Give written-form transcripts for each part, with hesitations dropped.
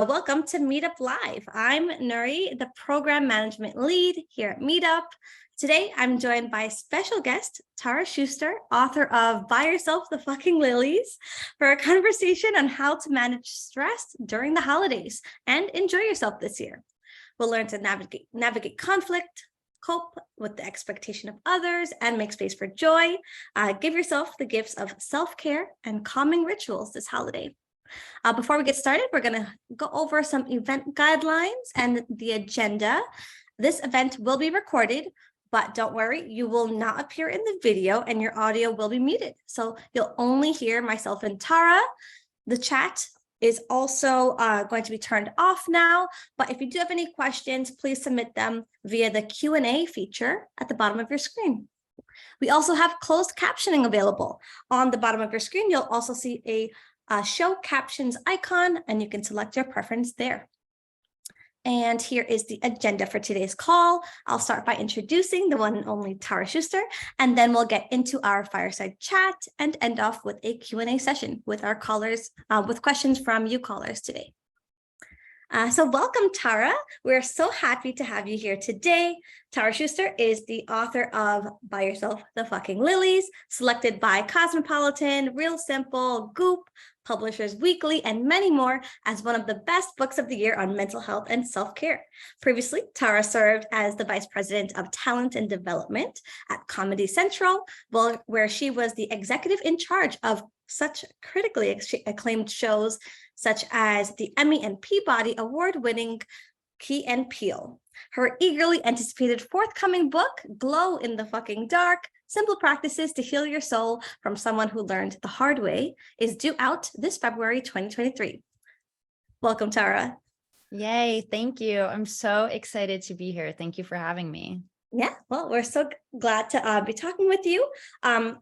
Welcome to Meetup Live. I'm Nuri, the program management lead here at Meetup. Today, I'm joined by special guest, Tara Schuster, author of Buy Yourself the Fucking Lilies, for a conversation on how to manage stress during the holidays and enjoy yourself this year. We'll learn to navigate conflict, cope with the expectation of others, and make space for joy. Give yourself the gifts of self-care and calming rituals this holiday. Before we get started, we're going to go over some event guidelines and the agenda. This event will be recorded, but don't worry, you will not appear in the video and your audio will be muted. So you'll only hear myself and Tara. The chat is also going to be turned off now, but if you do have any questions, please submit them via the Q&A feature at the bottom of your screen. We also have closed captioning available. On the bottom of your screen, you'll also see a show captions icon, and you can select your preference there. And here is the agenda for today's call. I'll start by introducing the one and only Tara Schuster, and then we'll get into our fireside chat and end off with a Q&A session with our callers, with questions from you callers today. So welcome, Tara. We're so happy to have you here today. Tara Schuster is the author of Buy Yourself the Fucking Lilies, selected by Cosmopolitan, Real Simple, Goop, Publishers Weekly, and many more as one of the best books of the year on mental health and self-care. Previously, Tara served as the Vice President of Talent and Development at Comedy Central, where she was the executive in charge of such critically acclaimed shows such as the Emmy and Peabody award-winning Key and Peele. Her eagerly anticipated forthcoming book, Glow in the Fucking Dark, Simple Practices to Heal Your Soul from Someone Who Learned the Hard Way, is due out this February 2023. Welcome, Tara. Yay, thank you. I'm so excited to be here. Thank you for having me. Yeah, well, we're so glad to be talking with you.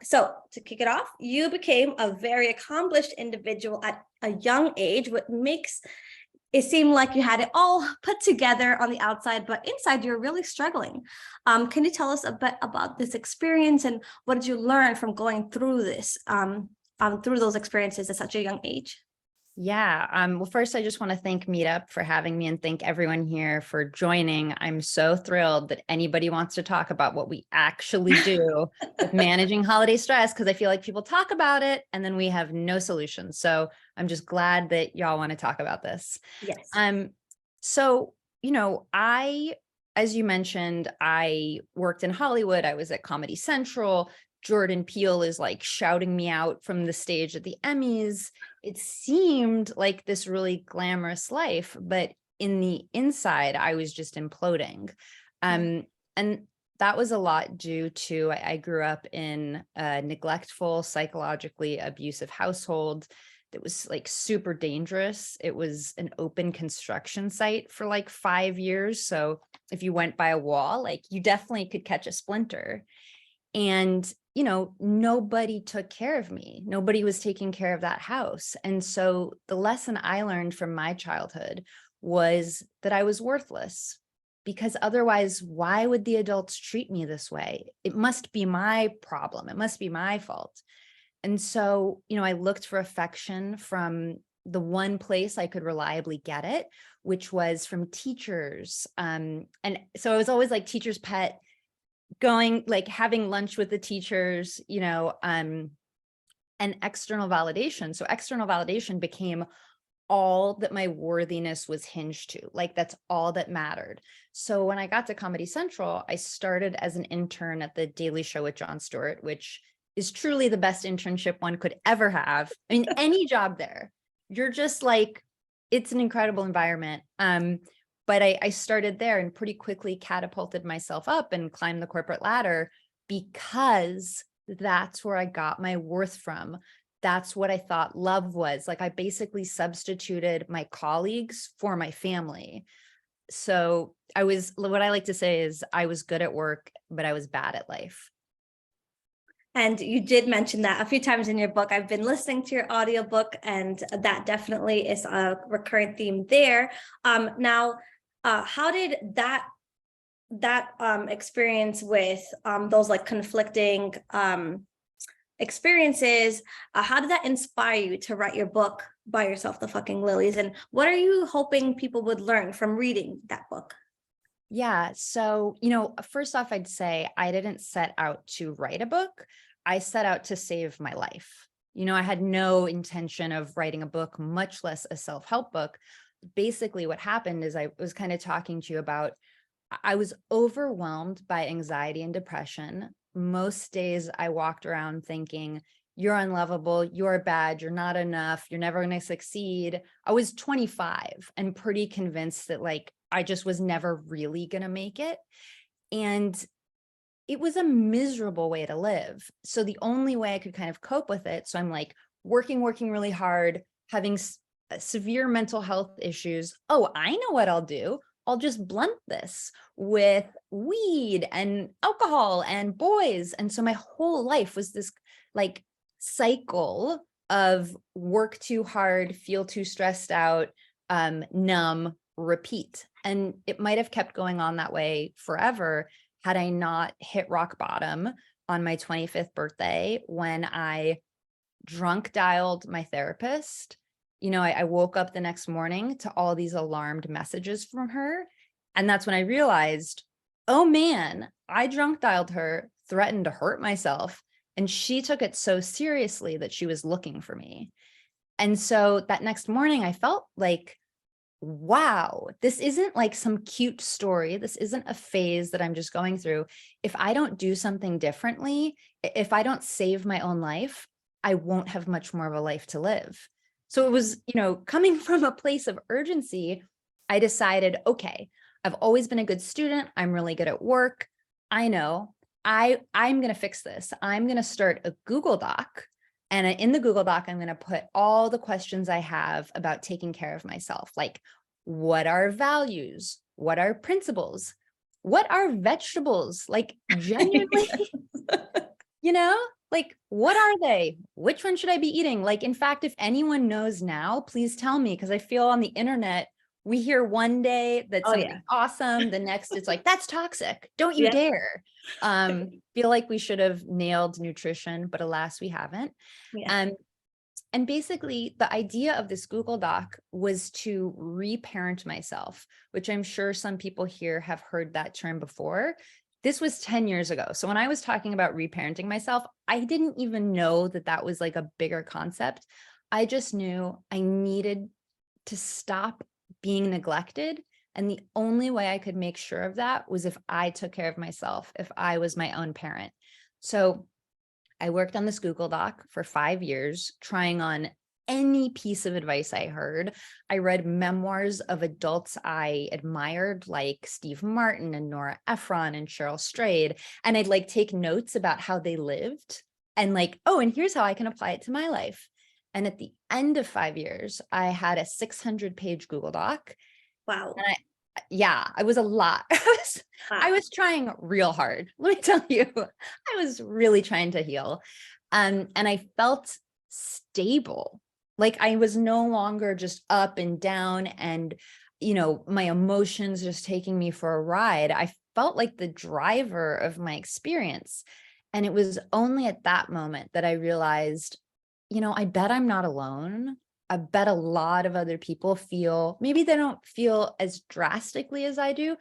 So to kick it off, you became a very accomplished individual at a young age, what makes it seem like you had it all put together on the outside, but inside you're really struggling. Can you tell us a bit about this experience and what did you learn from going through this, through those experiences at such a young age? Yeah. Well, first, I just want to thank Meetup for having me and thank everyone here for joining. I'm so thrilled that anybody wants to talk about what we actually do with managing holiday stress, because I feel like people talk about it and then we have no solution. So I'm just glad that y'all want to talk about this. Yes. So, as you mentioned, I worked in Hollywood. I was at Comedy Central. Jordan Peele is like shouting me out from the stage at the Emmys. It seemed like this really glamorous life, but in the inside, I was just imploding. And that was a lot due to, I grew up in a neglectful, psychologically abusive household that was like super dangerous. It was an open construction site for like 5 years. So if you went by a wall, like you definitely could catch a splinter. And nobody took care of me. Nobody was taking care of that house. And so the lesson I learned from my childhood was that I was worthless, because otherwise, why would the adults treat me this way? It must be my problem. It must be my fault. And so, I looked for affection from the one place I could reliably get it, which was from teachers. And so I was always like teacher's pet, going like having lunch with the teachers, and external validation. So external validation became all that my worthiness was hinged to. Like that's all that mattered. So when I got to Comedy Central, I started as an intern at the Daily Show with Jon Stewart, which is truly the best internship one could ever have. I mean, any job there, you're just like, it's an incredible environment. But I started there and pretty quickly catapulted myself up and climbed the corporate ladder, because that's where I got my worth from. That's what I thought love was. Like I basically substituted my colleagues for my family. So what I like to say is I was good at work, but I was bad at life. And you did mention that a few times in your book. I've been listening to your audiobook, and that definitely is a recurrent theme there. Now, how did that experience with those like conflicting experiences. How did that inspire you to write your book, Buy Yourself the Fucking Lilies? And what are you hoping people would learn from reading that book? Yeah. So, first off, I'd say I didn't set out to write a book. I set out to save my life. I had no intention of writing a book, much less a self-help book. Basically, what happened is I was kind of talking to you about, I was overwhelmed by anxiety and depression. Most days I walked around thinking, you're unlovable, you're bad, you're not enough, you're never going to succeed. I was 25 and pretty convinced that I just was never really going to make it. And it was a miserable way to live. So the only way I could kind of cope with it. So I'm working really hard, having severe mental health issues. Oh, I know what I'll do. I'll just blunt this with weed and alcohol and boys. And so my whole life was this cycle of work too hard, feel too stressed out, numb, repeat. And it might have kept going on that way forever had I not hit rock bottom on my 25th birthday when I drunk dialed my therapist. I woke up the next morning to all these alarmed messages from her. And that's when I realized, oh man, I drunk dialed her, threatened to hurt myself. And she took it so seriously that she was looking for me. And so that next morning, I felt like, wow, this isn't some cute story. This isn't a phase that I'm just going through. If I don't do something differently, if I don't save my own life, I won't have much more of a life to live. So it was, coming from a place of urgency, I decided, okay, I've always been a good student. I'm really good at work. I know I'm going to fix this. I'm going to start a Google Doc. And in the Google Doc, I'm going to put all the questions I have about taking care of myself. What are values? What are principles? What are vegetables? Genuinely, what are they? Which one should I be eating? In fact, if anyone knows now, please tell me, because I feel on the internet, we hear one day that something's awesome. The next it's that's toxic. Don't you dare. Feel like we should have nailed nutrition, but alas, we haven't. Yeah. And basically the idea of this Google Doc was to reparent myself, which I'm sure some people here have heard that term before. This was 10 years ago. So when I was talking about reparenting myself, I didn't even know that that was a bigger concept. I just knew I needed to stop being neglected. And the only way I could make sure of that was if I took care of myself, if I was my own parent. So I worked on this Google Doc for 5 years, trying on any piece of advice I heard. I read memoirs of adults I admired, like Steve Martin and Nora Ephron and Cheryl Strayed. And I'd take notes about how they lived and oh, and here's how I can apply it to my life. And at the end of 5 years, I had a 600-page Google Doc. Wow. And it was a lot. I was trying real hard. Let me tell you, I was really trying to heal. And I felt stable. I was no longer just up and down and, my emotions just taking me for a ride. I felt like the driver of my experience. And it was only at that moment that I realized, I bet I'm not alone. I bet a lot of other people feel, maybe they don't feel as drastically as I do,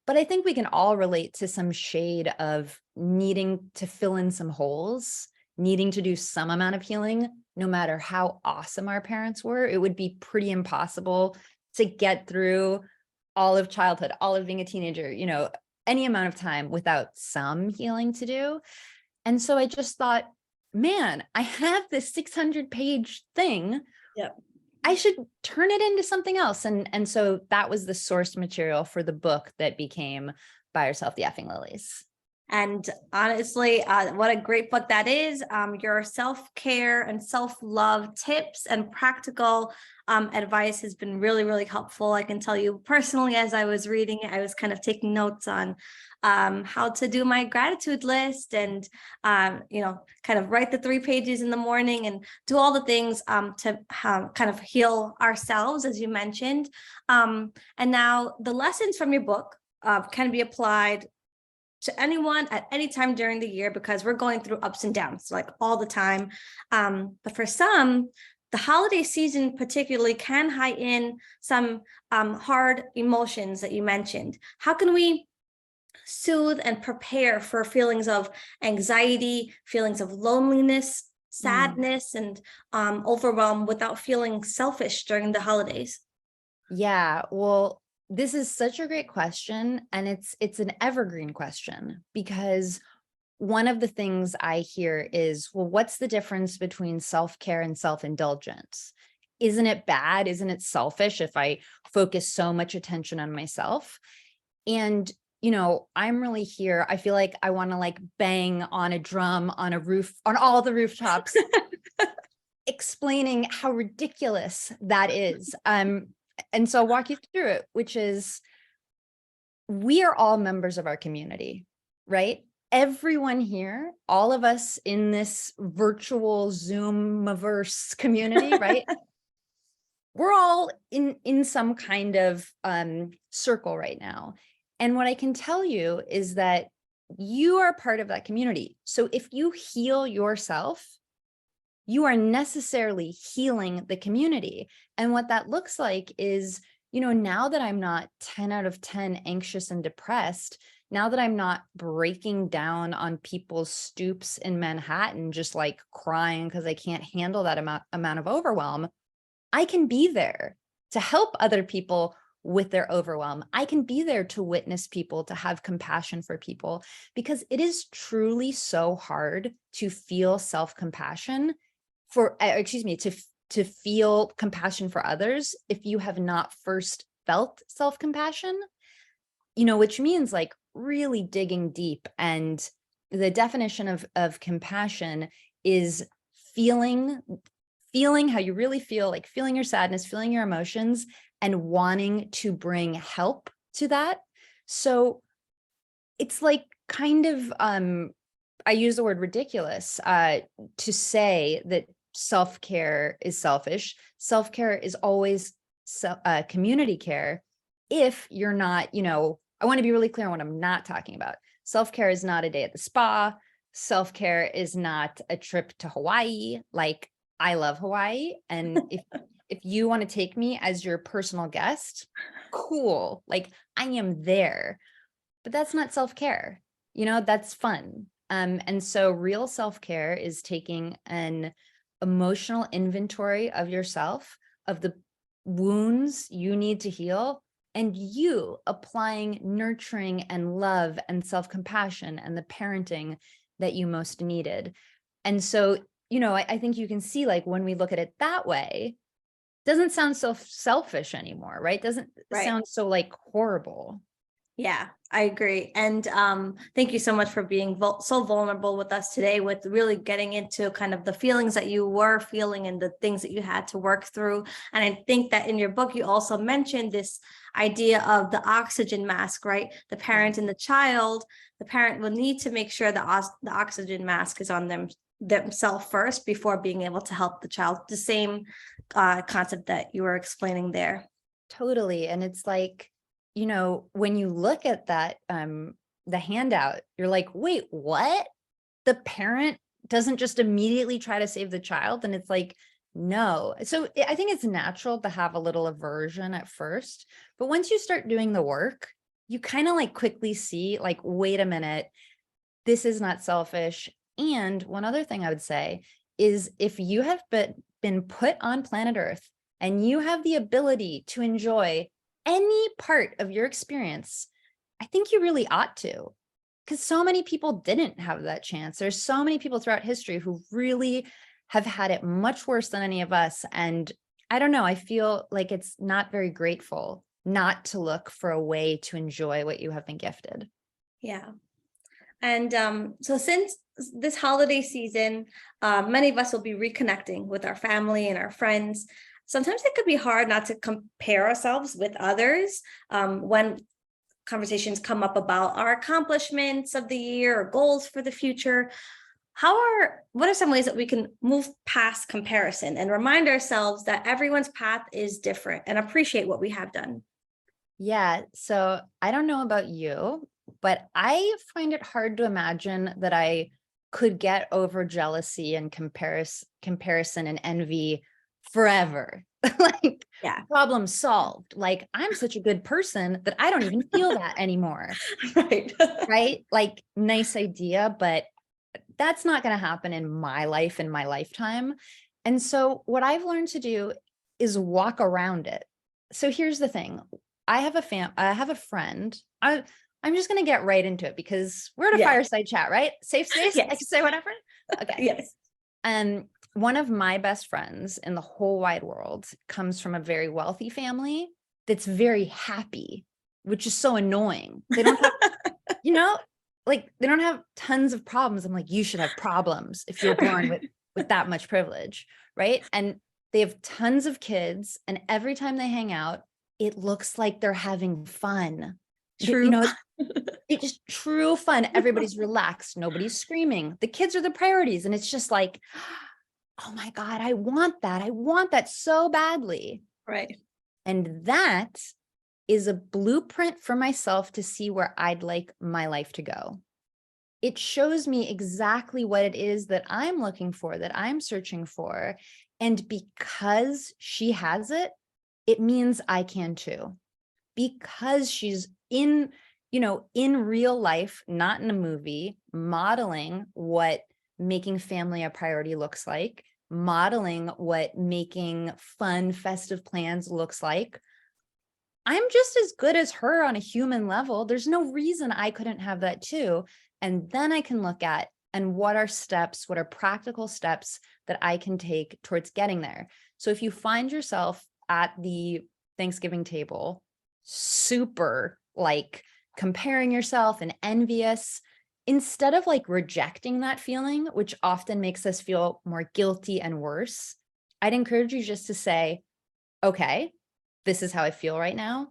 but I think we can all relate to some shade of needing to fill in some holes, needing to do some amount of healing, no matter how awesome our parents were. It would be pretty impossible to get through all of childhood, all of being a teenager, any amount of time without some healing to do. And so I just thought, man, I have this 600-page thing. Yep. I should turn it into something else. And so that was the source material for the book that became Buy Yourself the Effing Lilies. And honestly, what a great book that is. Your self-care and self-love tips and practical advice has been really, really helpful. I can tell you personally, as I was reading it, I was kind of taking notes on how to do my gratitude list and, kind of write the 3 pages in the morning and do all the things to kind of heal ourselves, as you mentioned. And now the lessons from your book can be applied to anyone at any time during the year because we're going through ups and downs like all the time. But for some, the holiday season particularly can hide in some hard emotions that you mentioned. How can we soothe and prepare for feelings of anxiety, feelings of loneliness, sadness, and overwhelm without feeling selfish during the holidays? Yeah, well, this is such a great question, and it's an evergreen question, because one of the things I hear is, well, what's the difference between self-care and self-indulgence? Isn't it bad? Isn't it selfish if I focus so much attention on myself? And, I'm really here. I feel like I want to like bang on a drum on a roof, on all the rooftops, explaining how ridiculous that is. And so I'll walk you through it, which is, we are all members of our community, right? Everyone here, all of us in this virtual Zoom-averse community, right? We're all in some kind of circle right now. And what I can tell you is that you are part of that community. So if you heal yourself, you are necessarily healing the community. And what that looks like is, now that I'm not 10 out of 10 anxious and depressed, now that I'm not breaking down on people's stoops in Manhattan, just like crying because I can't handle that amount of overwhelm, I can be there to help other people with their overwhelm. I can be there to witness people, to have compassion for people, because it is truly so hard to feel self-compassion to feel compassion for others if you have not first felt self-compassion, which means like really digging deep. And the definition of compassion is feeling how you really feel, like feeling your sadness, feeling your emotions, and wanting to bring help to that. So it's like kind of, I use the word ridiculous to say that self-care is selfish. Self-care is always community care. If you're not, I want to be really clear on what I'm not talking about. Self-care is not a day at the spa. Self-care is not a trip to Hawaii. Like, I love Hawaii. And if you want to take me as your personal guest, cool. Like, I am there. But that's not self-care. That's fun. And so real self-care is taking an emotional inventory of yourself, of the wounds you need to heal, and you applying nurturing and love and self-compassion and the parenting that you most needed. And so, I think you can see, like, when we look at it that way, it doesn't sound so selfish anymore, right? Doesn't sound so like horrible. Yeah, I agree. And thank you so much for being so vulnerable with us today, with really getting into kind of the feelings that you were feeling and the things that you had to work through. And I think that in your book, you also mentioned this idea of the oxygen mask, right? The parent and the child, the parent will need to make sure that the oxygen mask is on themselves first before being able to help the child. The same concept that you were explaining there. Totally. And it's like, when you look at that, the handout, you're like, wait, what? The parent doesn't just immediately try to save the child? And it's like, no. So I think it's natural to have a little aversion at first, but once you start doing the work, you kind of like quickly see, like, wait a minute, this is not selfish. And one other thing I would say is, if you have been put on planet Earth and you have the ability to enjoy any part of your experience, I think you really ought to, because so many people didn't have that chance. There's so many people throughout history who really have had it much worse than any of us. And I don't know, I feel like it's not very grateful not to look for a way to enjoy what you have been gifted. Yeah. And so since this holiday season, many of us will be reconnecting with our family and our friends. Sometimes it could be hard not to compare ourselves with others when conversations come up about our accomplishments of the year or goals for the future. What are some ways that we can move past comparison and remind ourselves that everyone's path is different and appreciate what we have done? Yeah. So I don't know about you, but I find it hard to imagine that I could get over jealousy and comparison and envy forever. Like, Yeah. problem solved. Like, I'm such a good person that I don't even feel that anymore. Right. Right? Like, nice idea, but that's not going to happen in my life, in my lifetime. And so what I've learned to do is walk around it. So here's the thing. I have a friend. I'm just going to get right into it because we're at a Yeah. fireside chat, right? Safe space. I Yes. can say whatever. Okay. Yes. And one of my best friends in the whole wide world comes from a very wealthy family that's very happy, which is so annoying. They don't have, you know, like they don't have tons of problems. I'm like, you should have problems if you're born with that much privilege, right? And they have tons of kids, and every time they hang out, it looks like they're having fun. You True. know, it's just true fun. Everybody's relaxed. Nobody's screaming. The kids are the priorities. And it's just like, oh my God, I want that. I want that so badly. Right. And that is a blueprint for myself to see where I'd like my life to go. It shows me exactly what it is that I'm looking for, that I'm searching for. And because she has it, it means I can too. Because she's in real life, not in a movie, modeling what making family a priority looks like, modeling what making fun, festive plans looks like. I'm just as good as her on a human level. There's no reason I couldn't have that too. And then I can look at, and what are practical steps that I can take towards getting there. So if you find yourself at the Thanksgiving table, super like comparing yourself and envious, instead of like rejecting that feeling, which often makes us feel more guilty and worse, I'd encourage you just to say, okay, this is how I feel right now.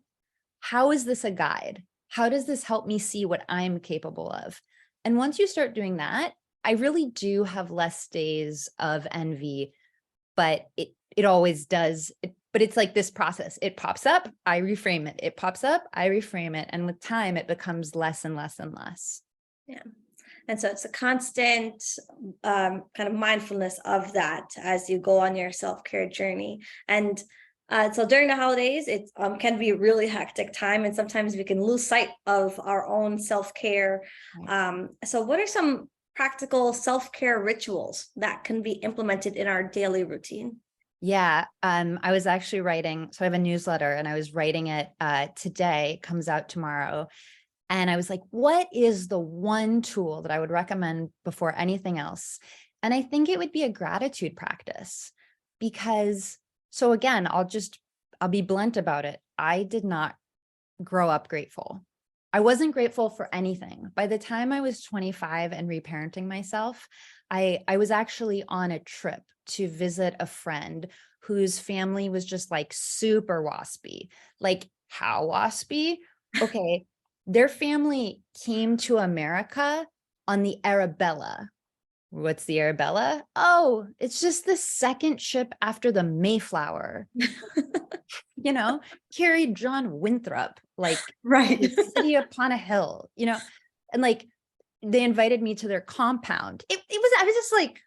How is this a guide? How does this help me see what I'm capable of? And once you start doing that, I really do have less days of envy, but it always does. But it's like this process. It pops up, I reframe it. It pops up, I reframe it. And with time, it becomes less and less and less. Yeah. And so it's a constant kind of mindfulness of that as you go on your self-care journey. And so during the holidays, it can be a really hectic time, and sometimes we can lose sight of our own self-care. So what are some practical self-care rituals that can be implemented in our daily routine? Yeah. I was actually writing, so I have a newsletter and I was writing it today, comes out tomorrow. And I was like, what is the one tool that I would recommend before anything else? And I think it would be a gratitude practice because, so again, I'll be blunt about it. I did not grow up grateful. I wasn't grateful for anything. By the time I was 25 and reparenting myself, I was actually on a trip to visit a friend whose family was just like super waspy. Like, how waspy? Okay, their family came to America on the Arabella. What's the Arabella? Oh, it's just the second ship after the Mayflower. Carried John Winthrop, like Right. the city upon a hill, and like they invited me to their compound. I was just like,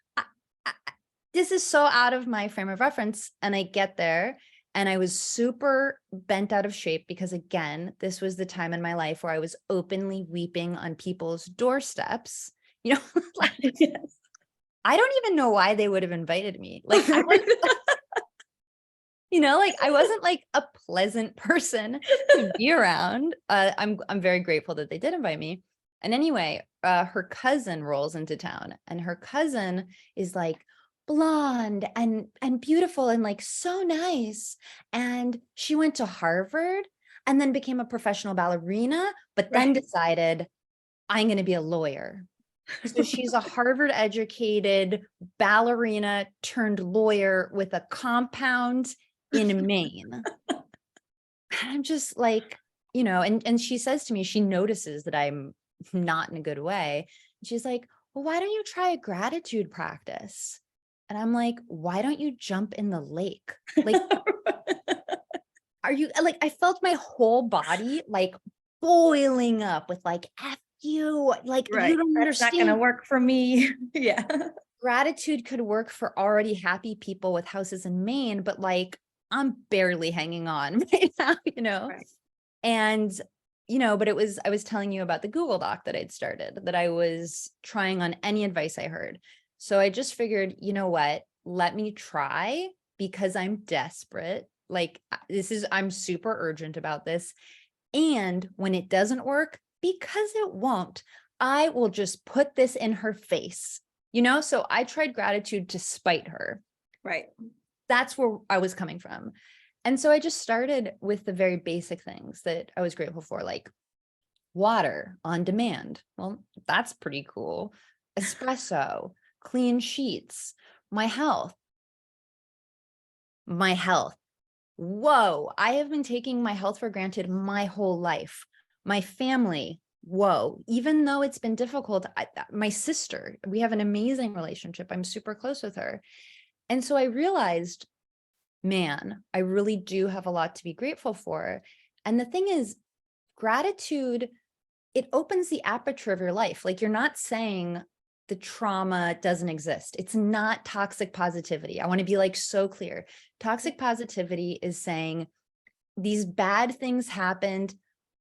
this is so out of my frame of reference. And I get there and I was super bent out of shape because, again, this was the time in my life where I was openly weeping on people's doorsteps, like, Yes. I don't even know why they would have invited me. Like, I was, like I wasn't like a pleasant person to be around. I'm very grateful that they did invite me. And anyway, her cousin rolls into town, and her cousin is like blonde and beautiful and like so nice. And she went to Harvard and then became a professional ballerina, but then decided, I'm going to be a lawyer. So she's a Harvard educated ballerina turned lawyer with a compound in Maine. And I'm just like, and she says to me, she notices that I'm not in a good way. She's like, well, why don't you try a gratitude practice? And I'm like, why don't you jump in the lake? Like, are you like, I felt my whole body like boiling up with like, F you, like, you Right. don't That's not going to understand. work for me. Yeah. Gratitude could work for already happy people with houses in Maine, but like, I'm barely hanging on right now, you know? Right. And, but I was telling you about the Google Doc that I'd started, that I was trying on any advice I heard. So I just figured, you know what? Let me try because I'm desperate. Like, I'm super urgent about this. And when it doesn't work, because it won't, I will just put this in her face, So I tried gratitude to spite her. Right. That's where I was coming from. And so I just started with the very basic things that I was grateful for, like water on demand. Well, that's pretty cool. Espresso, clean sheets, my health. My health. Whoa, I have been taking my health for granted my whole life. My family, whoa, even though it's been difficult, my sister, we have an amazing relationship. I'm super close with her. And so I realized, man, I really do have a lot to be grateful for. And the thing is, gratitude, it opens the aperture of your life. Like, you're not saying the trauma doesn't exist. It's not toxic positivity. I want to be like so clear. Toxic positivity is saying these bad things happened,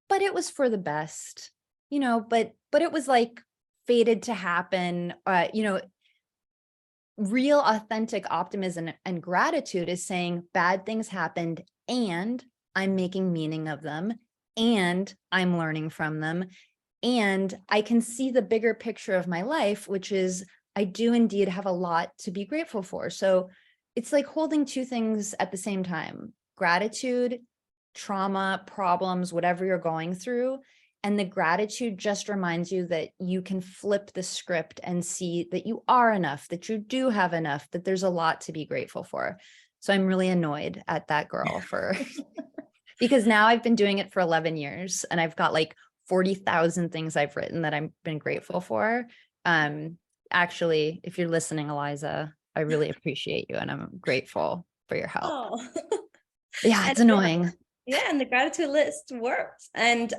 but it was for the best, but it was like fated to happen. Real authentic optimism and gratitude is saying bad things happened and I'm making meaning of them and I'm learning from them. And I can see the bigger picture of my life, which is I do indeed have a lot to be grateful for. So it's like holding two things at the same time: gratitude, trauma, problems, whatever you're going through. And the gratitude just reminds you that you can flip the script and see that you are enough, that you do have enough, that there's a lot to be grateful for. So I'm really annoyed at that girl because now I've been doing it for 11 years and I've got like 40,000 things I've written that I've been grateful for. Actually, if you're listening, Eliza, I really appreciate you and I'm grateful for your help. Oh. Yeah, And it's annoying. yeah, and the gratitude list works. And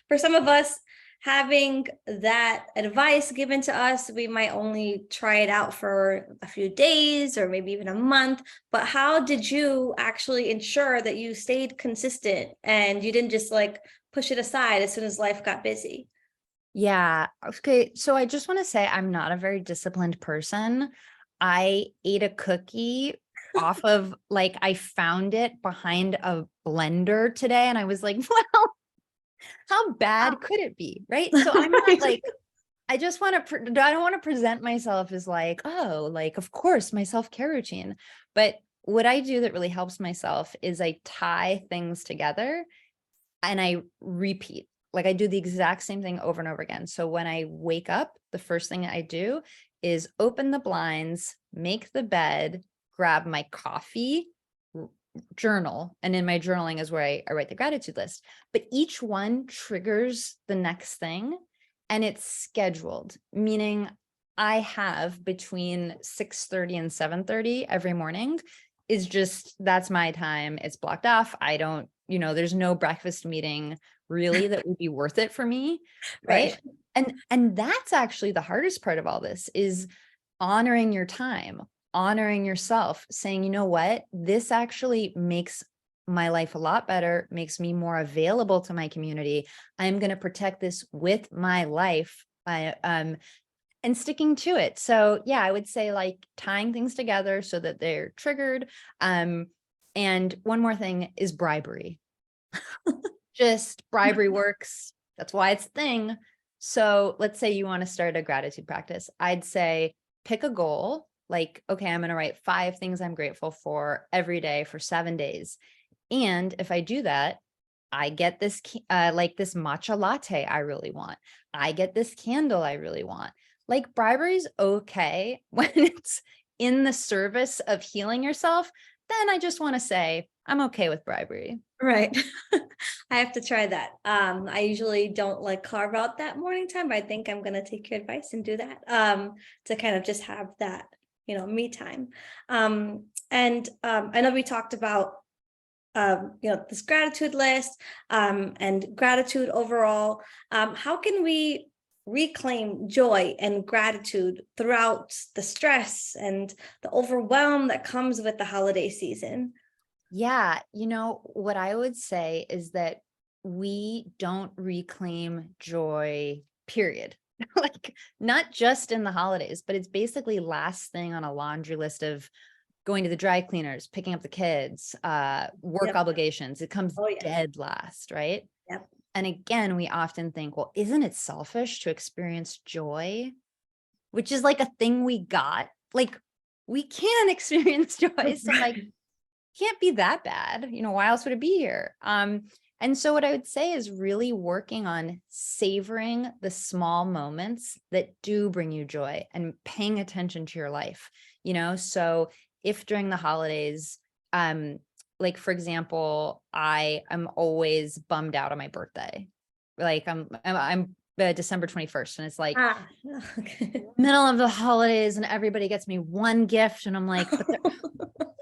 for some of us, having that advice given to us, we might only try it out for a few days or maybe even a month. But how did you actually ensure that you stayed consistent and you didn't just like push it aside as soon as life got busy? Yeah. Okay. So I just want to say I'm not a very disciplined person. I ate a cookie off of, like, I found it behind a blender today and I was like, well, how bad could it be? Right. So I'm not Right. like, I just want to, I don't want to present myself as like, oh, like, of course, my self-care routine. But what I do that really helps myself is I tie things together and I repeat. Like, I do the exact same thing over and over again. So when I wake up, the first thing I do is open the blinds, make the bed, grab my coffee, journal. And in my journaling is where I write the gratitude list. But each one triggers the next thing and it's scheduled, meaning I have between 6:30 and 7:30 every morning is just, that's my time. It's blocked off. I don't, there's no breakfast meeting really that would be worth it for me. Right. Right. And that's actually the hardest part of all this is honoring your time, honoring yourself, saying, you know what, this actually makes my life a lot better, makes me more available to my community. I'm going to protect this with my life. And sticking to it. So yeah, I would say like tying things together so that they're triggered. And one more thing is bribery. Just bribery works. That's why it's a thing. So let's say you want to start a gratitude practice. I'd say pick a goal. Like, okay, I'm going to write 5 things I'm grateful for every day for 7 days. And if I do that, I get this like this matcha latte I really want. I get this candle I really want. Like, bribery's okay when it's in the service of healing yourself. Then I just want to say I'm okay with bribery. Right. I have to try that. I usually don't like carve out that morning time, but I think I'm gonna take your advice and do that. To kind of just have that, me time. And I know we talked about this gratitude list, and gratitude overall. How can we reclaim joy and gratitude throughout the stress and the overwhelm that comes with the holiday season? Yeah, what I would say is that we don't reclaim joy, period. Like, not just in the holidays, but it's basically last thing on a laundry list of going to the dry cleaners, picking up the kids, work Yep. obligations. It comes Oh yes. dead last, right? Yep. And again, we often think, well, isn't it selfish to experience joy? Which is like a thing we got. Like, we can experience joy. So like, can't be that bad. Why else would it be here? And so what I would say is really working on savoring the small moments that do bring you joy and paying attention to your life. So if during the holidays, like for example, I am always bummed out on my birthday. Like I'm December 21st, and it's like Ah, okay. middle of the holidays and everybody gets me one gift, and I'm like, but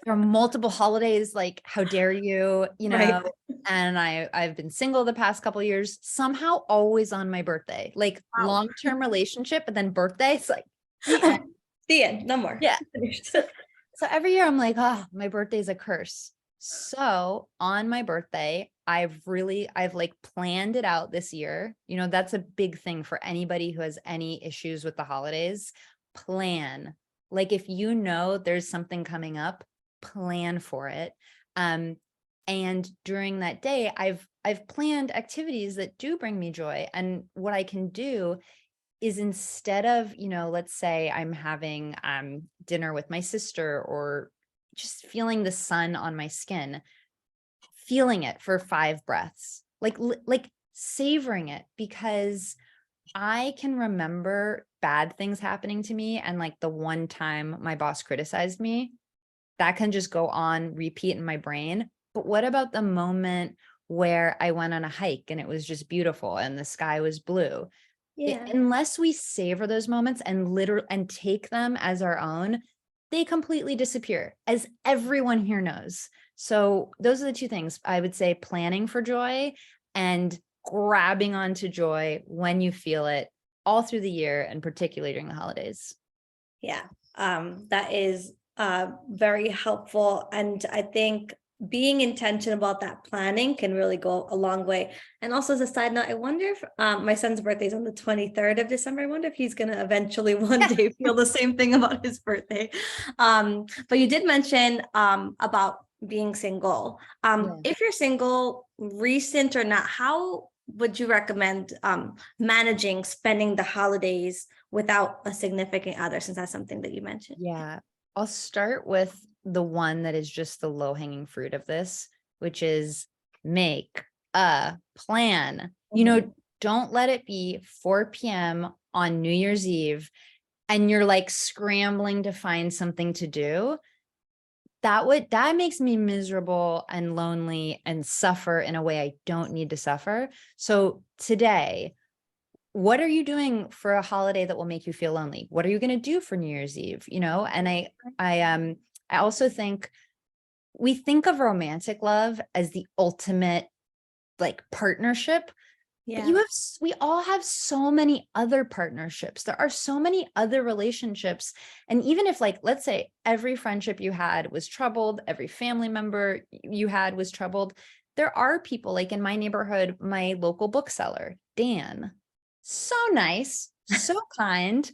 there are multiple holidays, like how dare you, Right. and I've been single the past couple of years, somehow always on my birthday, like Wow. long-term relationship, but then birthday, it's like the end. The end. No more. Yeah. Finished. So every year I'm like, oh, my birthday's a curse. So on my birthday, I've like planned it out this year. That's a big thing for anybody who has any issues with the holidays. Plan. Like, if there's something coming up, plan for it. And during that day, I've planned activities that do bring me joy. And what I can do is, instead of, let's say I'm having dinner with my sister, or just feeling the sun on my skin, feeling it for 5 breaths, like savoring it, because I can remember bad things happening to me, and like the one time my boss criticized me, that can just go on repeat in my brain. But what about the moment where I went on a hike and it was just beautiful and the sky was blue? Yeah. Unless we savor those moments and take them as our own, they completely disappear, as everyone here knows. So those are the two things I would say: planning for joy and grabbing onto joy when you feel it, all through the year, and particularly during the holidays. Yeah. That is very helpful. And I think being intentional about that planning can really go a long way. And also, as a side note, I wonder if my son's birthday is on the 23rd of December. I wonder if he's going to eventually one Yeah. day feel the same thing about his birthday. But you did mention about being single. Yeah. If you're single, recent or not, how would you recommend managing spending the holidays without a significant other, since that's something that you mentioned? Yeah. I'll start with the one that is just the low-hanging fruit of this, which is make a plan. Mhm. Don't let it be 4 p.m. on New Year's Eve and you're like scrambling to find something to do. That makes me miserable and lonely and suffer in a way I don't need to suffer. So today, what are you doing for a holiday that will make you feel lonely? What are you going to do for New Year's Eve? And I also think we think of romantic love as the ultimate, like, partnership, but Yeah. we all have so many other partnerships. There are so many other relationships. And even if, like, let's say every friendship you had was troubled, every family member you had was troubled, there are people, like in my neighborhood, my local bookseller, Dan, so nice, so kind.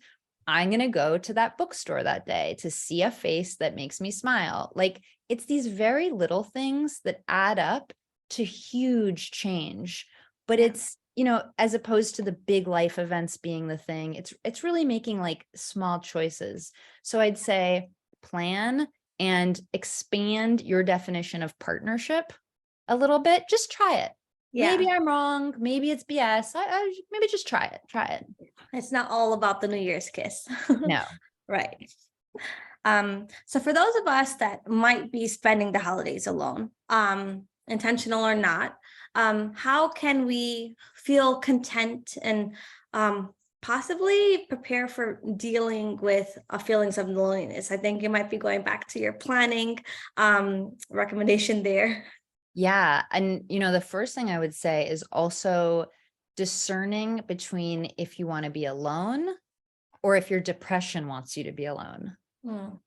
I'm going to go to that bookstore that day to see a face that makes me smile. Like, it's these very little things that add up to huge change. But Yeah. it's, as opposed to the big life events being the thing, it's really making like small choices. So I'd say plan and expand your definition of partnership a little bit. Just try it. Maybe Yeah. I'm wrong. Maybe it's BS. Maybe just try it. Try it. It's not all about the New Year's kiss. No. Right. So for those of us that might be spending the holidays alone, intentional or not, how can we feel content and possibly prepare for dealing with feelings of loneliness? I think you might be going back to your planning recommendation there. Yeah. And, the first thing I would say is also discerning between if you want to be alone or if your depression wants you to be alone. Mm,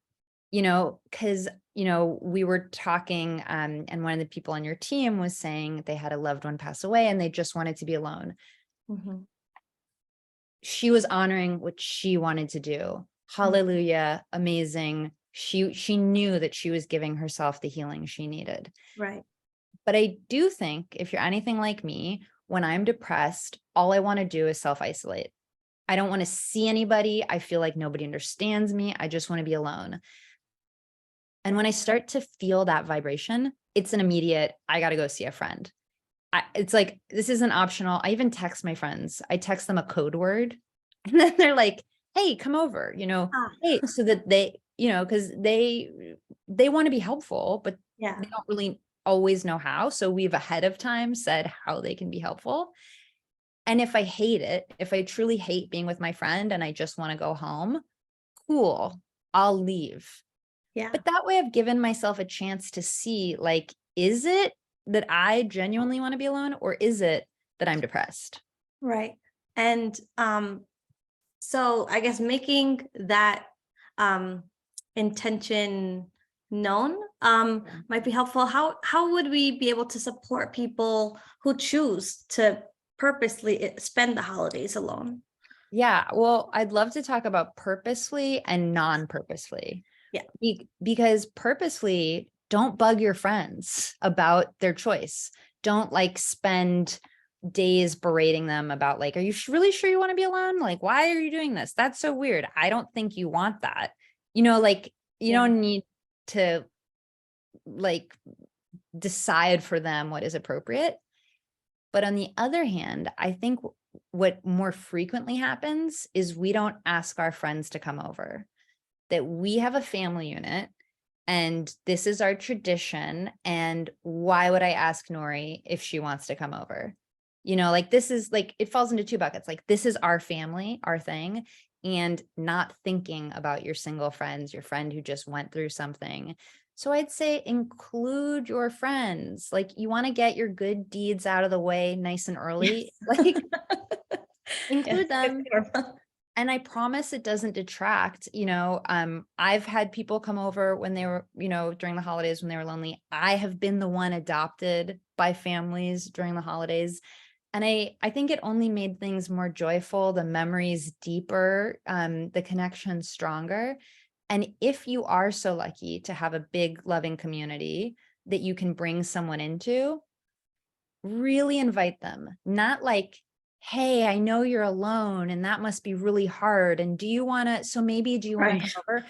Because, we were talking, and one of the people on your team was saying they had a loved one pass away and they just wanted to be alone. mhm, She was honoring what she wanted to do. mm, Hallelujah. Amazing. She knew that she was giving herself the healing she needed. right. But I do think if you're anything like me, when I'm depressed, all I want to do is self-isolate. I don't want to see anybody. I feel like nobody understands me. I just want to be alone. And when I start to feel that vibration, it's an immediate, I got to go see a friend. It's like, this isn't optional. I even text my friends. I text them a code word and then they're like, hey, come over, Ah, hey, so that they, because they want to be helpful, but yeah, they don't really always know how. So we've ahead of time said how they can be helpful. And if I hate it, if I truly hate being with my friend and I just want to go home, cool, I'll leave. yeah, But that way I've given myself a chance to see, like, is it that I genuinely want to be alone or is it that I'm depressed? right. And so I guess making that um intention known Yeah. might be helpful. How would we be able to support people who choose to purposely spend the holidays alone? Yeah. Well, I'd love to talk about purposefully and non-purposefully. Yeah. Because purposely, don't bug your friends about their choice. Don't like spend days berating them about like, are you really sure you want to be alone? Like, why are you doing this? That's so weird. I don't think you want that. Like you Yeah. don't need to like decide for them what is appropriate. But on the other hand, I think what more frequently happens is we don't ask our friends to come over, that we have a family unit and this is our tradition. And why would I ask Nori if she wants to come over? Like this is like, it falls into two buckets. Like this is our family, our thing, and not thinking about your single friends, your friend who just went through something. So I'd say include your friends. Like you want to get your good deeds out of the way nice and early, Yes. like Yes. include Good them. karma. And I promise it doesn't detract. I've had people come over when they were, during the holidays when they were lonely. I have been the one adopted by families during the holidays. And I think it only made things more joyful, the memories deeper, the connection stronger. And if you are so lucky to have a big loving community that you can bring someone into, really invite them, not like, hey, I know you're alone and that must be really hard. And do you want to, so maybe do you want to Right. come over?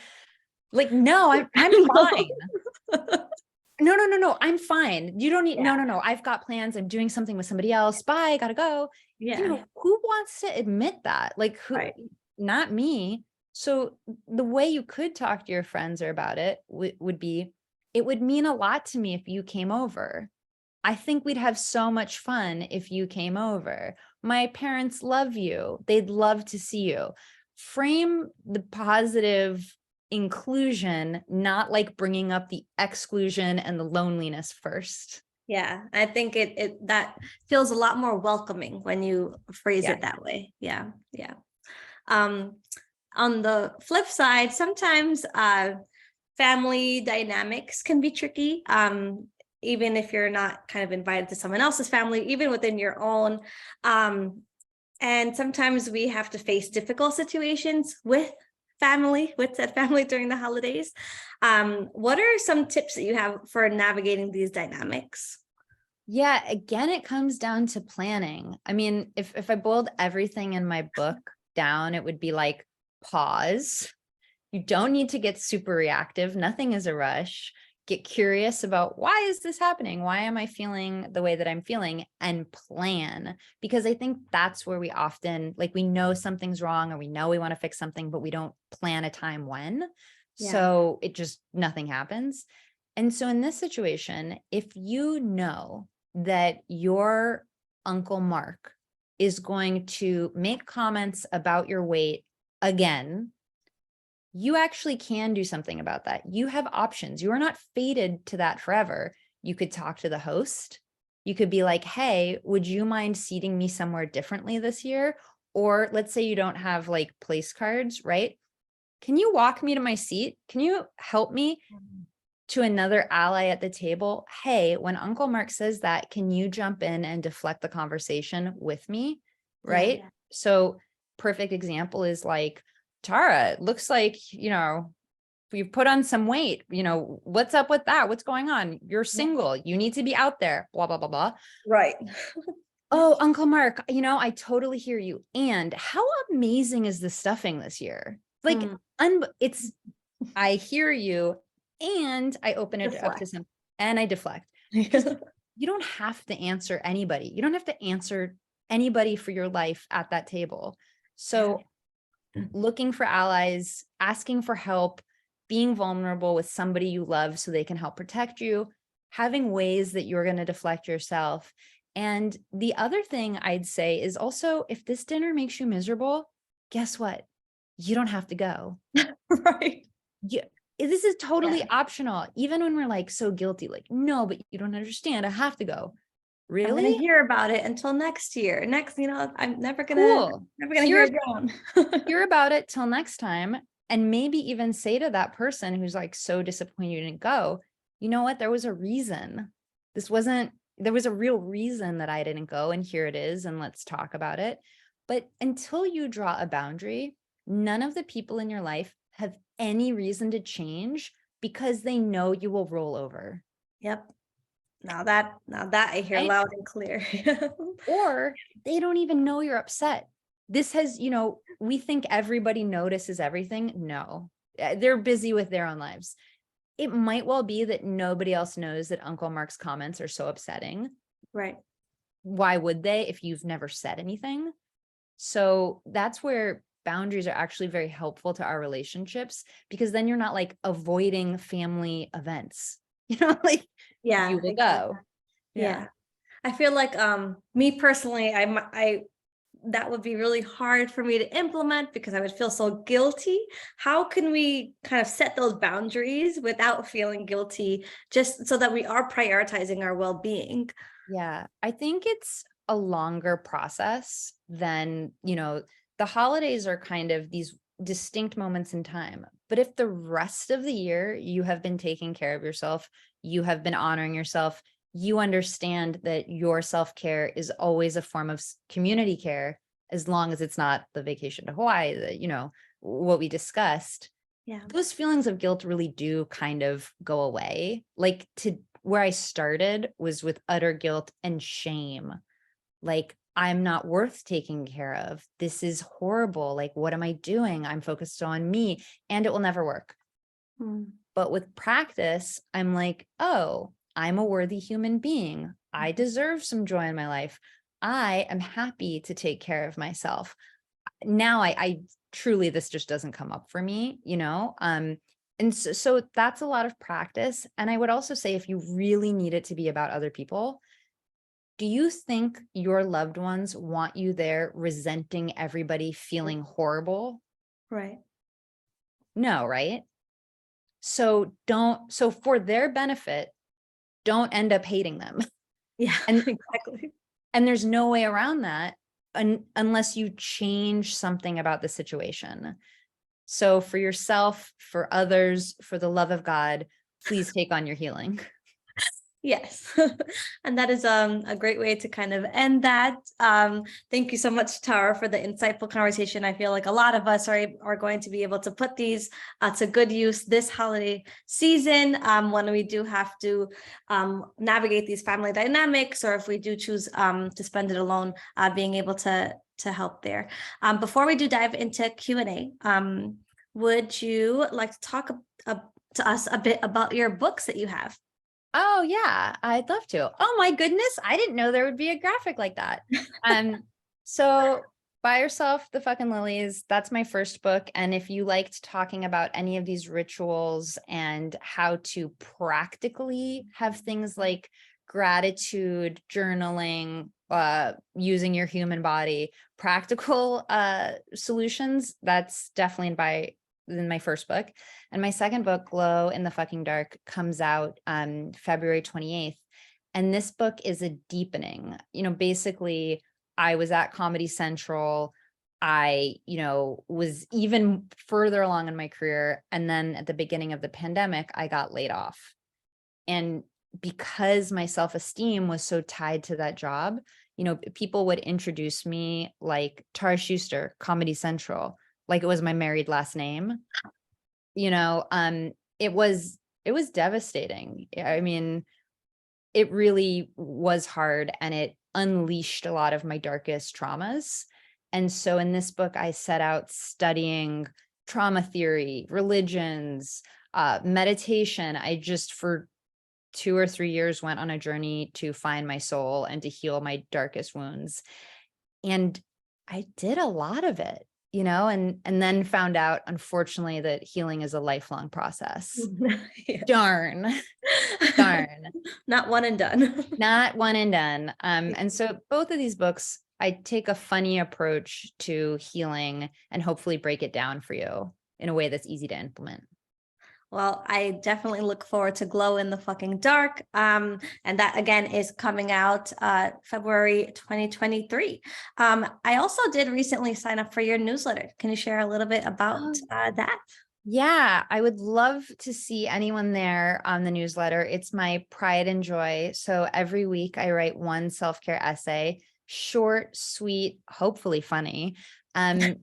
Like, no, I'm No. fine. No, I'm fine. You don't need, Yeah. no. I've got plans. I'm doing something with somebody else. Bye, I gotta go. Yeah. Who wants to admit that? Like who, Right. not me. So the way you could talk to your friends or about it would be, it would mean a lot to me if you came over. I think we'd have so much fun if you came over. My parents love you. They'd love to see you. Frame the positive inclusion, not like bringing up the exclusion and the loneliness first. Yeah. I think it that feels a lot more welcoming when you phrase Yeah. it that way. Yeah. Yeah. Um, on the flip side, sometimes family dynamics can be tricky. Even if you're not kind of invited to someone else's family, even within your own. Um, and sometimes we have to face difficult situations with that family during the holidays. What are some tips that you have for navigating these dynamics? Yeah, again, it comes down to planning. I mean, if I boiled everything in my book down, it would be like pause. You don't need to get super reactive. Nothing is a rush. Get curious about why is this happening? Why am I feeling the way that I'm feeling? And plan. Because I think that's where we often, like, we know something's wrong or we know we want to fix something, but we don't plan a time when. Yeah. So it just, nothing happens. And so in this situation, if you know that your Uncle Mark is going to make comments about your weight again, you actually can do something about that. You have options. You are not fated to that forever. You could talk to the host. You could be like, hey, would you mind seating me somewhere differently this year? Or let's say you don't have like place cards, right? Can you walk me to my seat? Can you help me to another ally at the table? Hey, when Uncle Mark says that, can you jump in and deflect the conversation with me? Right? Yeah. So perfect example is like, Tara, it looks like, you've put on some weight, what's up with that? What's going on? You're single. You need to be out there, blah, blah, blah, blah. Right. Oh, Uncle Mark, I totally hear you. And how amazing is the stuffing this year? Like, I hear you, and I open it up to Deflect. some, and I deflect. Because you don't have to answer anybody. You don't have to answer anybody for your life at that table. So looking for allies, asking for help, being vulnerable with somebody you love so they can help protect you, having ways that you're going to deflect yourself. And the other thing I'd say is also, if this dinner makes you miserable, guess what? You don't have to go. Right. This is totally optional. Even when we're like so guilty, like, no, but you don't understand. I have to go. I'm gonna Really? hear about it until next year. I'm never gonna Cool. hear again. Hear about it till next time. And maybe even say to that person who's like so disappointed you didn't go, you know what? There was a reason. There was a real reason that I didn't go. And here it is. And let's talk about it. But until you draw a boundary, none of the people in your life have any reason to change because they know you will roll over. Yep. Now that I hear Right? loud and clear. Or they don't even know you're upset. This has, we think everybody notices everything. No, they're busy with their own lives. It might well be that nobody else knows that Uncle Mark's comments are so upsetting. Right. Why would they if you've never said anything? So that's where boundaries are actually very helpful to our relationships, because then you're not like avoiding family events, like Yeah, you will exactly. go. Yeah. I feel like me personally, I that would be really hard for me to implement because I would feel so guilty. How can we kind of set those boundaries without feeling guilty, just so that we are prioritizing our well-being? Yeah, I think it's a longer process than, the holidays are kind of these distinct moments in time. But if the rest of the year you have been taking care of yourself, you have been honoring yourself, you understand that your self-care is always a form of community care, as long as it's not the vacation to Hawaii, that, what we discussed. Yeah. Those feelings of guilt really do kind of go away. Like, to where I started was with utter guilt and shame. Like, I'm not worth taking care of. This is horrible. Like, what am I doing? I'm focused on me, and it will never work. But with practice, I'm like, oh, I'm a worthy human being. I deserve some joy in my life. I am happy to take care of myself. Now I truly, this just doesn't come up for me, and so that's a lot of practice. And I would also say, if you really need it to be about other people, do you think your loved ones want you there resenting everybody, feeling horrible? Right. No, right? So for their benefit, don't end up hating them. Yeah, And exactly. and there's no way around that unless you change something about the situation. So for yourself, for others, for the love of God, please take on your healing. Yes. And that is a great way to kind of end that. Thank you so much, Tara, for the insightful conversation. I feel like a lot of us are going to be able to put these to good use this holiday season, when we do have to navigate these family dynamics, or if we do choose to spend it alone, being able to help there. Before we do dive into Q&A, would you like to talk to us a bit about your books that you have? Oh yeah, I'd love to. Oh my goodness, I didn't know there would be a graphic like that. So Buy Yourself the Fucking Lilies, that's my first book. And if you liked talking about any of these rituals and how to practically have things like gratitude, journaling, using your human body, practical solutions, that's definitely than my first book. And my second book, Glow in the Fucking Dark, comes out February 28th. And this book is a deepening. Basically, I was at Comedy Central. I, was even further along in my career. And then at the beginning of the pandemic, I got laid off. And because my self-esteem was so tied to that job, people would introduce me like Tara Schuster, Comedy Central, like it was my married last name. It was devastating. I mean, it really was hard, and it unleashed a lot of my darkest traumas. And so in this book, I set out studying trauma theory, religions, meditation. I just, for 2 or 3 years, went on a journey to find my soul and to heal my darkest wounds. And I did a lot of it, and then found out, unfortunately, that healing is a lifelong process. Yeah. Darn. Not one and done. Not one and done. And so both of these books, I take a funny approach to healing and hopefully break it down for you in a way that's easy to implement. Well, I definitely look forward to Glow in the Fucking Dark. And that again is coming out February 2023. I also did recently sign up for your newsletter. Can you share a little bit about that? Yeah, I would love to see anyone there on the newsletter. It's my pride and joy. So every week I write one self-care essay, short, sweet, hopefully funny. And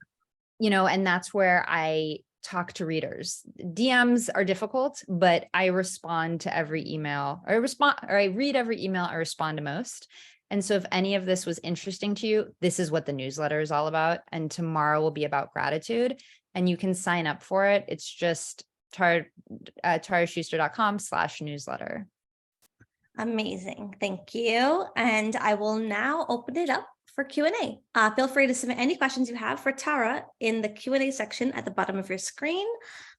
that's where I talk to readers. DMs are difficult, but I respond to every email, or I read every email I respond to most. And so if any of this was interesting to you, this is what the newsletter is all about. And tomorrow will be about gratitude, and you can sign up for it. It's just taraschuster.com/newsletter. Amazing. Thank you. And I will now open it up for Q&A. Feel free to submit any questions you have for Tara in the Q&A section at the bottom of your screen.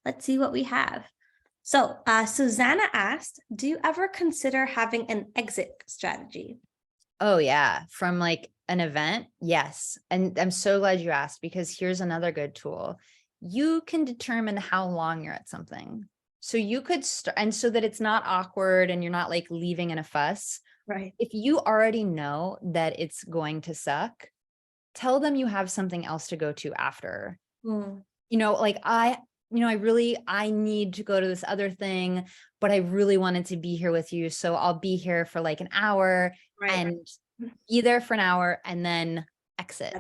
Let's see what we have. So Susanna asked, do you ever consider having an exit strategy? Oh yeah. From like an event? Yes. And I'm so glad you asked, because here's another good tool. You can determine how long you're at something. So you could start, and so that it's not awkward and you're not like leaving in a fuss. Right. If you already know that it's going to suck, tell them you have something else to go to after. Like I need to go to this other thing, but I really wanted to be here with you. So I'll be here for like an hour and be there for an hour and then exit.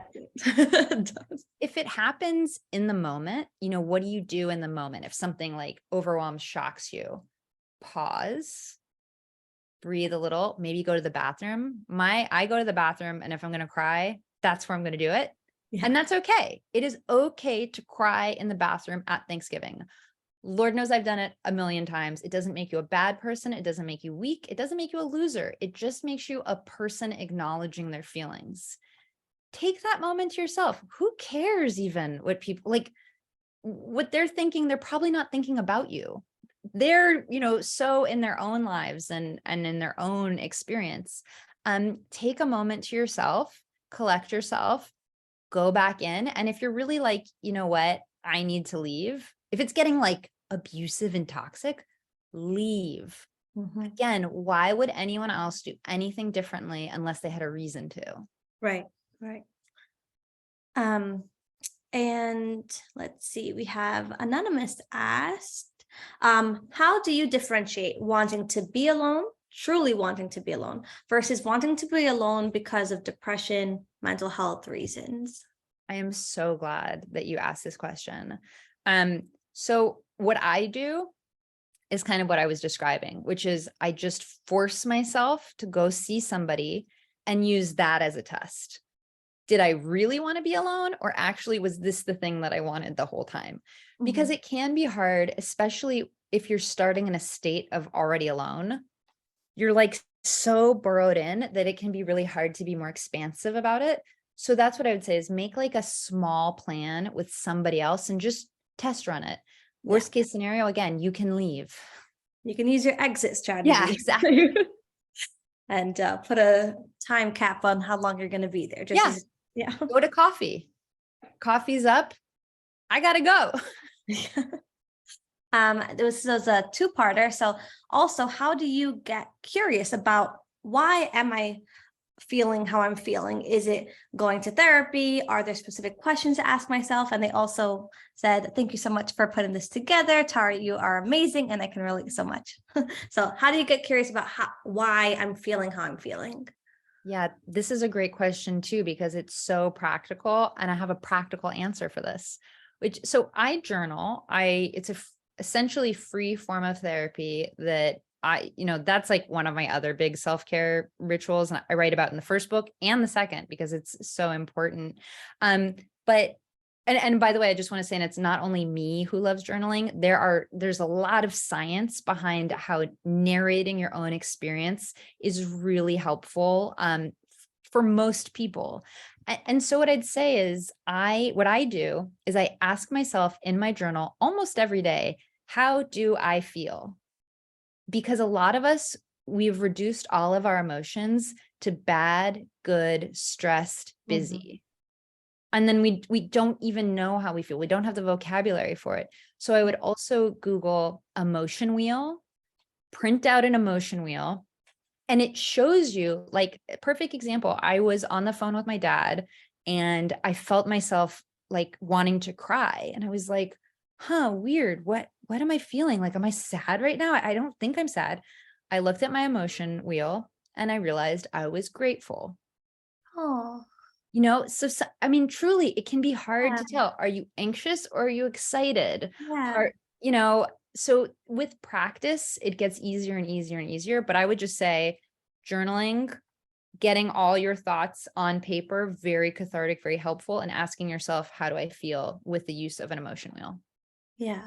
If it happens in the moment, what do you do in the moment? If something like overwhelms, shocks you, pause, breathe a little, maybe go to the bathroom. I go to the bathroom, and if I'm going to cry, that's where I'm going to do it. Yeah. And that's okay. It is okay to cry in the bathroom at Thanksgiving. Lord knows I've done it a million times. It doesn't make you a bad person. It doesn't make you weak. It doesn't make you a loser. It just makes you a person acknowledging their feelings. Take that moment to yourself. Who cares even what people like, what they're thinking? They're probably not thinking about you. They're, so in their own lives and in their own experience. Take a moment to yourself, collect yourself, go back in. And if you're really like, you know what, I need to leave. If it's getting like abusive and toxic, leave. Again, why would anyone else do anything differently unless they had a reason to? Right. And let's see, we have Anonymous asked, how do you differentiate wanting to be alone, truly wanting to be alone, versus wanting to be alone because of depression, mental health reasons? I am so glad that you asked this question. So what I do is kind of what I was describing, which is I just force myself to go see somebody and use that as a test. Did I really want to be alone, or actually was this the thing that I wanted the whole time? Because it can be hard, especially if you're starting in a state of already alone. You're like so burrowed in that it can be really hard to be more expansive about it. So that's what I would say, is make like a small plan with somebody else and just test run it. Worst case scenario, again, you can leave. You can use your exit strategy. Yeah, exactly. And put a time cap on how long you're going to be there. Go to coffee. Coffee's up. I got to go. This was a two-parter. So also, how do you get curious about why am I feeling how I'm feeling? Is it going to therapy? Are there specific questions to ask myself? And they also said, thank you so much for putting this together. Tara, you are amazing. And I can relate so much. So how do you get curious about why I'm feeling how I'm feeling? Yeah, this is a great question too, because it's so practical and I have a practical answer for this. So I journal. It's essentially free form of therapy that that's like one of my other big self-care rituals. And I write about in the first book and the second, because it's so important. But and by the way, I just want to say, and it's not only me who loves journaling. There's a lot of science behind how narrating your own experience is really helpful for most people. And so what I'd say is what I do is I ask myself in my journal almost every day, how do I feel? Because a lot of us, we've reduced all of our emotions to bad, good, stressed, busy. And then we don't even know how we feel. We don't have the vocabulary for it. So I would also Google emotion wheel, print out an emotion wheel, and it shows you, like, a perfect example. I was on the phone with my dad and I felt myself like wanting to cry. And I was like, huh, weird. What am I feeling? Like, am I sad right now? I don't think I'm sad. I looked at my emotion wheel and I realized I was grateful. Oh, So I mean, truly, it can be hard yeah, to tell. Are you anxious or are you excited? yeah. Are, you know, so with practice, it gets easier and easier and easier. But I would just say journaling, getting all your thoughts on paper, very cathartic, very helpful, and asking yourself, how do I feel, with the use of an emotion wheel? Yeah.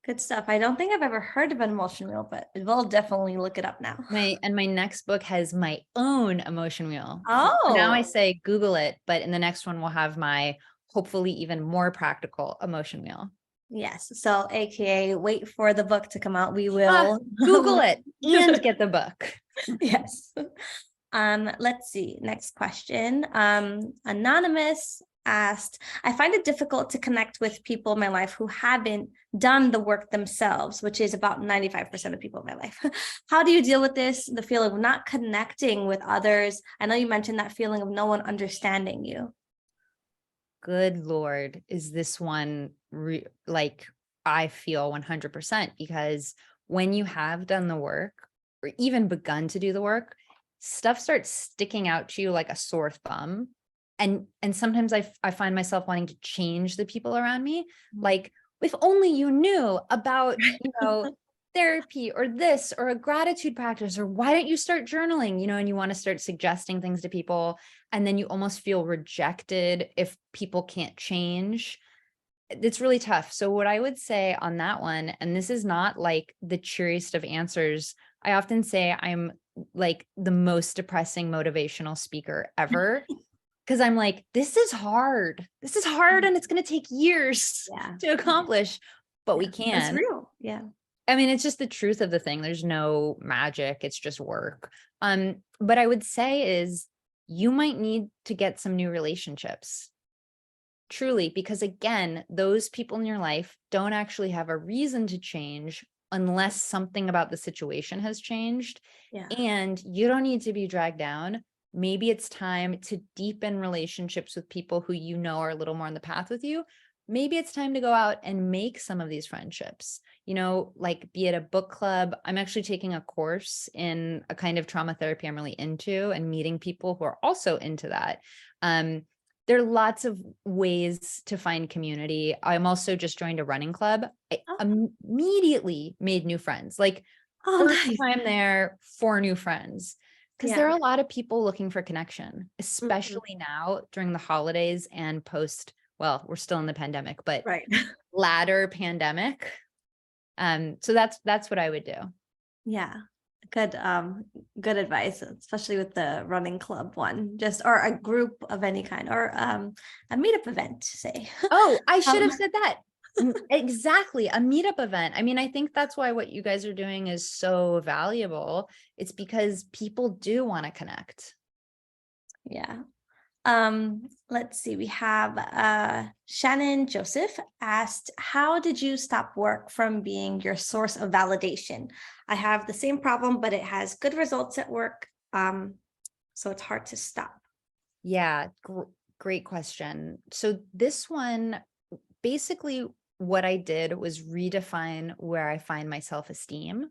Good stuff. I don't think I've ever heard of an emotion wheel, but we'll definitely look it up now. My next book has my own emotion wheel. For now, I Oh, say Google it, but in the next one, we'll have my hopefully even more practical emotion wheel. yes. So, AKA, wait for the book to come out. We Ah, will. Google it and get the book. Yes. Let's see. Next question. Anonymous asked, I find it difficult to connect with people in my life who haven't done the work themselves, which is about 95% of people in my life. How do you deal with this? The feeling of not connecting with others. I know you mentioned that feeling of no one understanding you. Good Lord, is this one like, I feel 100%, because when you have done the work or even begun to do the work, stuff starts sticking out to you like a sore thumb. And sometimes I find myself wanting to change the people around me. Like, if only you knew about, therapy or this or a gratitude practice, or why don't you start journaling, and you want to start suggesting things to people, and then you almost feel rejected if people can't change. It's really tough. So what I would say on that one, and this is not like the cheeriest of answers, I often say I'm like the most depressing motivational speaker ever, because I'm like, this is hard. This is hard and it's going to take years Yeah. to accomplish, but we Yeah. That's can. real. Yeah. I mean, it's just the truth of the thing. There's no magic. It's just work. But I would say is, you might need to get some new relationships. Truly, because again, those people in your life don't actually have a reason to change unless something about the situation has changed. Yeah. And you don't need to be dragged down. Maybe it's time to deepen relationships with people who are a little more on the path with you. Maybe it's time to go out and make some of these friendships, like, be it a book club. I'm actually taking a course in a kind of trauma therapy I'm really into, and meeting people who are also into that. There are lots of ways to find community. I'm also just joined a running club. I Oh, immediately made new friends. Like, oh, first nice. time there, 4 new friends. Because there Yeah. are a lot of people looking for connection, Mhm. especially now during the holidays and post, well, we're still in the pandemic, but Right. latter pandemic. So that's what I would do. Yeah. Good advice, especially with the running club one, just or a group of any kind, or a meetup event, say. Oh, I should Um, have said that. Exactly. A meetup event. I mean, I think that's why what you guys are doing is so valuable. It's because people do want to connect. yeah. Let's see. We have Shannon Joseph asked, how did you stop work from being your source of validation? I have the same problem, but it has good results at work. So it's hard to stop. Yeah, great question. So this one, basically what I did was redefine where I find my self-esteem.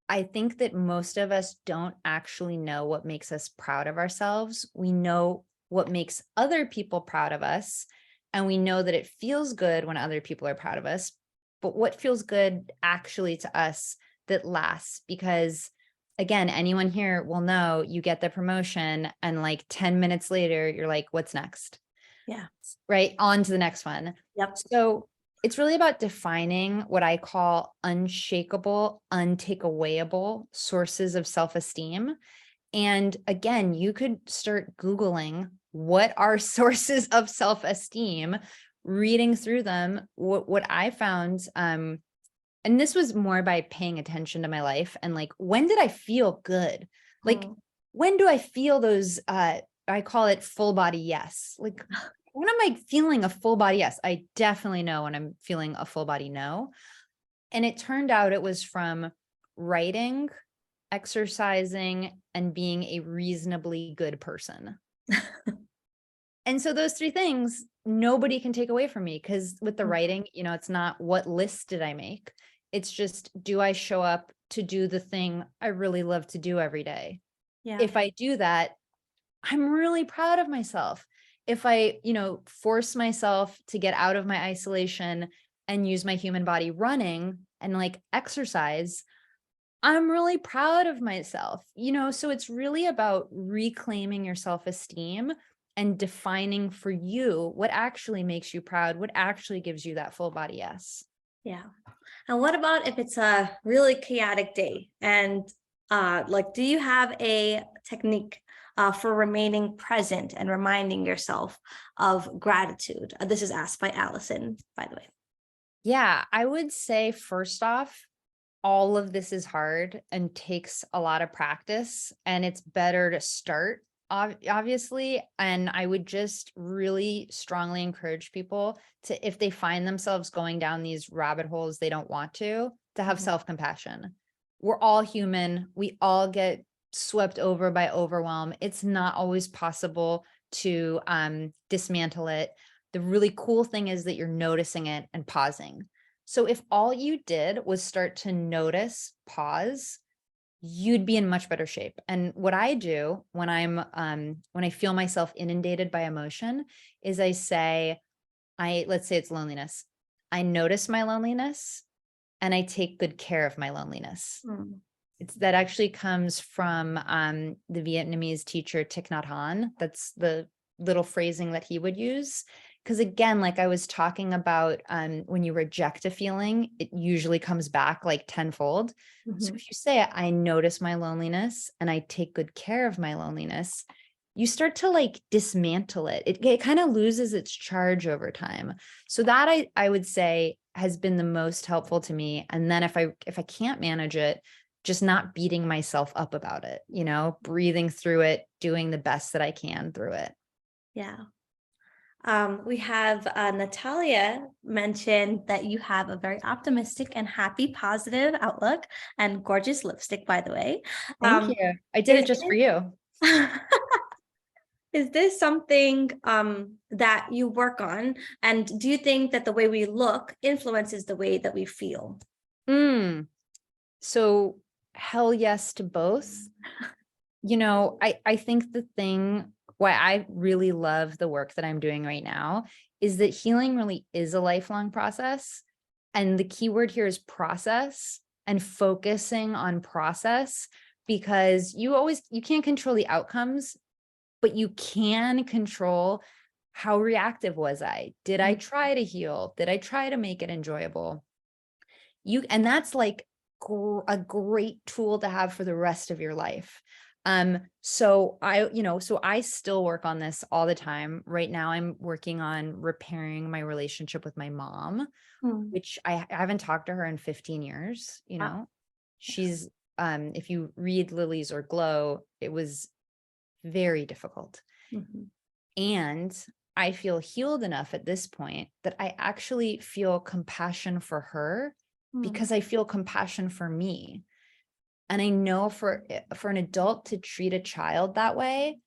I think that most of us don't actually know what makes us proud of ourselves. We know what makes other people proud of us, and we know that it feels good when other people are proud of us. But what feels good actually to us that lasts? Because again, anyone here will know you get the promotion and like 10 minutes later, you're like, what's next? Yeah. Right? On to the next one. Yep. So it's really about defining what I call unshakable, untakeawayable sources of self-esteem. And again, you could start Googling what are sources of self-esteem, reading through them. What I found, and this was more by paying attention to my life and like, when did I feel good? Like, when do I feel those, I call it full body yes. Like, when am I feeling a full body yes? I definitely know when I'm feeling a full body no. And it turned out it was from writing, exercising, and being a reasonably good person. And so those three things, nobody can take away from me, because with the writing, it's not what list did I make? It's just, do I show up to do the thing I really love to do every day? Yeah. If I do that, I'm really proud of myself. If I, force myself to get out of my isolation and use my human body running and like exercise, I'm really proud of myself, so it's really about reclaiming your self-esteem and defining for you what actually makes you proud, what actually gives you that full body yes. Yeah. And what about if it's a really chaotic day? And like, do you have a technique for remaining present and reminding yourself of gratitude? This is asked by Allison, by the way. Yeah, I would say first off, all of this is hard and takes a lot of practice, and it's better to start obviously. And I would just really strongly encourage people to, if they find themselves going down these rabbit holes they don't want to have self-compassion. We're all human. We all get swept over by overwhelm. It's not always possible to dismantle it. The really cool thing is that you're noticing it and pausing. So if all you did was start to notice, pause, you'd be in much better shape. And what I do when when I feel myself inundated by emotion is I say, let's say it's loneliness. I notice my loneliness and I take good care of my loneliness. That actually comes from the Vietnamese teacher Thich Nhat Hanh. That's the little phrasing that he would use. Because again, like I was talking about, when you reject a feeling, it usually comes back like tenfold. So if you say, I notice my loneliness and I take good care of my loneliness, you start to like dismantle it. It kind of loses its charge over time. So that I would say has been the most helpful to me. And then if I can't manage it, just not beating myself up about it, breathing through it, doing the best that I can through it. Yeah. We have Natalia mentioned that you have a very optimistic and happy, positive outlook and gorgeous lipstick, by the way. Thank you. I did it just for you. Is this something that you work on? And do you think that the way we look influences the way that we feel? So hell yes to both. I think the thing why I really love the work that I'm doing right now is that healing really is a lifelong process. And the key word here is process, and focusing on process, because you can't control the outcomes, but you can control how reactive was I? Did I try to heal? Did I try to make it enjoyable? And that's like a great tool to have for the rest of your life. So I still work on this all the time. Right now, I'm working on repairing my relationship with my mom, which I haven't talked to her in 15 years. She's, if you read Lilies or Glow, it was very difficult. And I feel healed enough at this point that I actually feel compassion for her because I feel compassion for me. And I know for an adult to treat a child that way,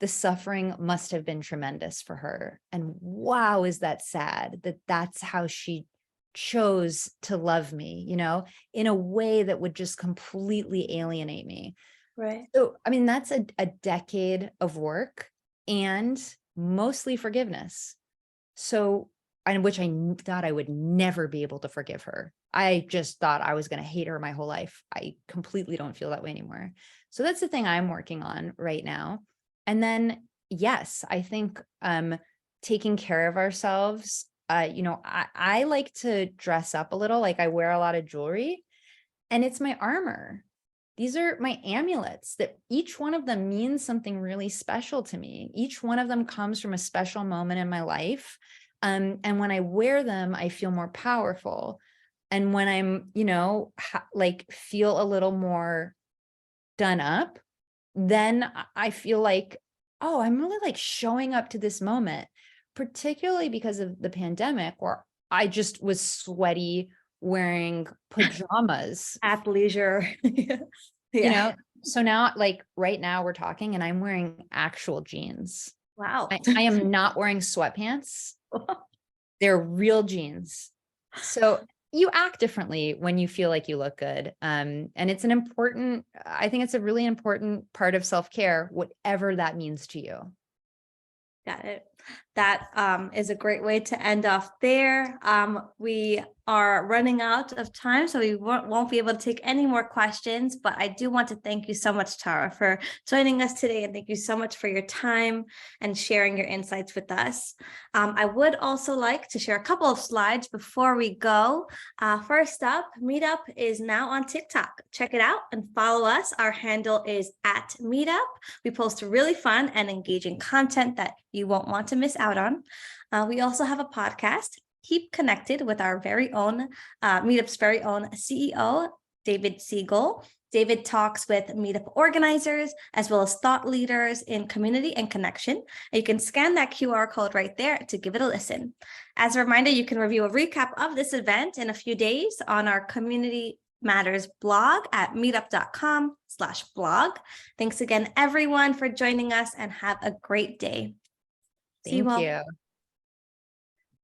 the suffering must have been tremendous for her. And wow, is that sad that that's how she chose to love me, you know, in a way that would just completely alienate me. Right. So, I mean, that's a decade of work and mostly forgiveness. So, and which thought I would never be able to forgive her. I just thought I was going to hate her my whole life. I completely don't feel that way anymore. So that's the thing I'm working on right now. And then, yes, I think taking care of ourselves, you know, I like to dress up a little, like I wear a lot of jewelry, and it's my armor. These are my amulets that each one of them means something really special to me. Each one of them comes from a special moment in my life. And when I wear them, I feel more powerful. And when I'm, you know, like feel a little more done up, then I feel like, oh, I'm really like showing up to this moment, particularly because of the pandemic where I just was sweaty wearing pajamas, Athleisure. you Yeah. know? So now, like right now we're talking and I'm wearing actual jeans. Wow. I am not wearing sweatpants. They're real jeans. So you act differently when you feel like you look good. And it's I think it's a really important part of self-care, whatever that means to you. Got it. That is a great way to end off there. We are running out of time, so we won't be able to take any more questions, but I do want to thank you so much, Tara, for joining us today. And thank you so much for your time and sharing your insights with us. I would also like to share a couple of slides before we go. First up, Meetup is now on TikTok. Check it out and follow us. Our handle is @Meetup. We post really fun and engaging content that you won't want to miss out on. We also have a podcast. Keep connected with our very own, Meetup's very own CEO, David Siegel. David talks with Meetup organizers as well as thought leaders in community and connection. And you can scan that QR code right there to give it a listen. As a reminder, you can review a recap of this event in a few days on our Community Matters blog at meetup.com/blog. Thanks again, everyone, for joining us, and have a great day. See you Thank all. you.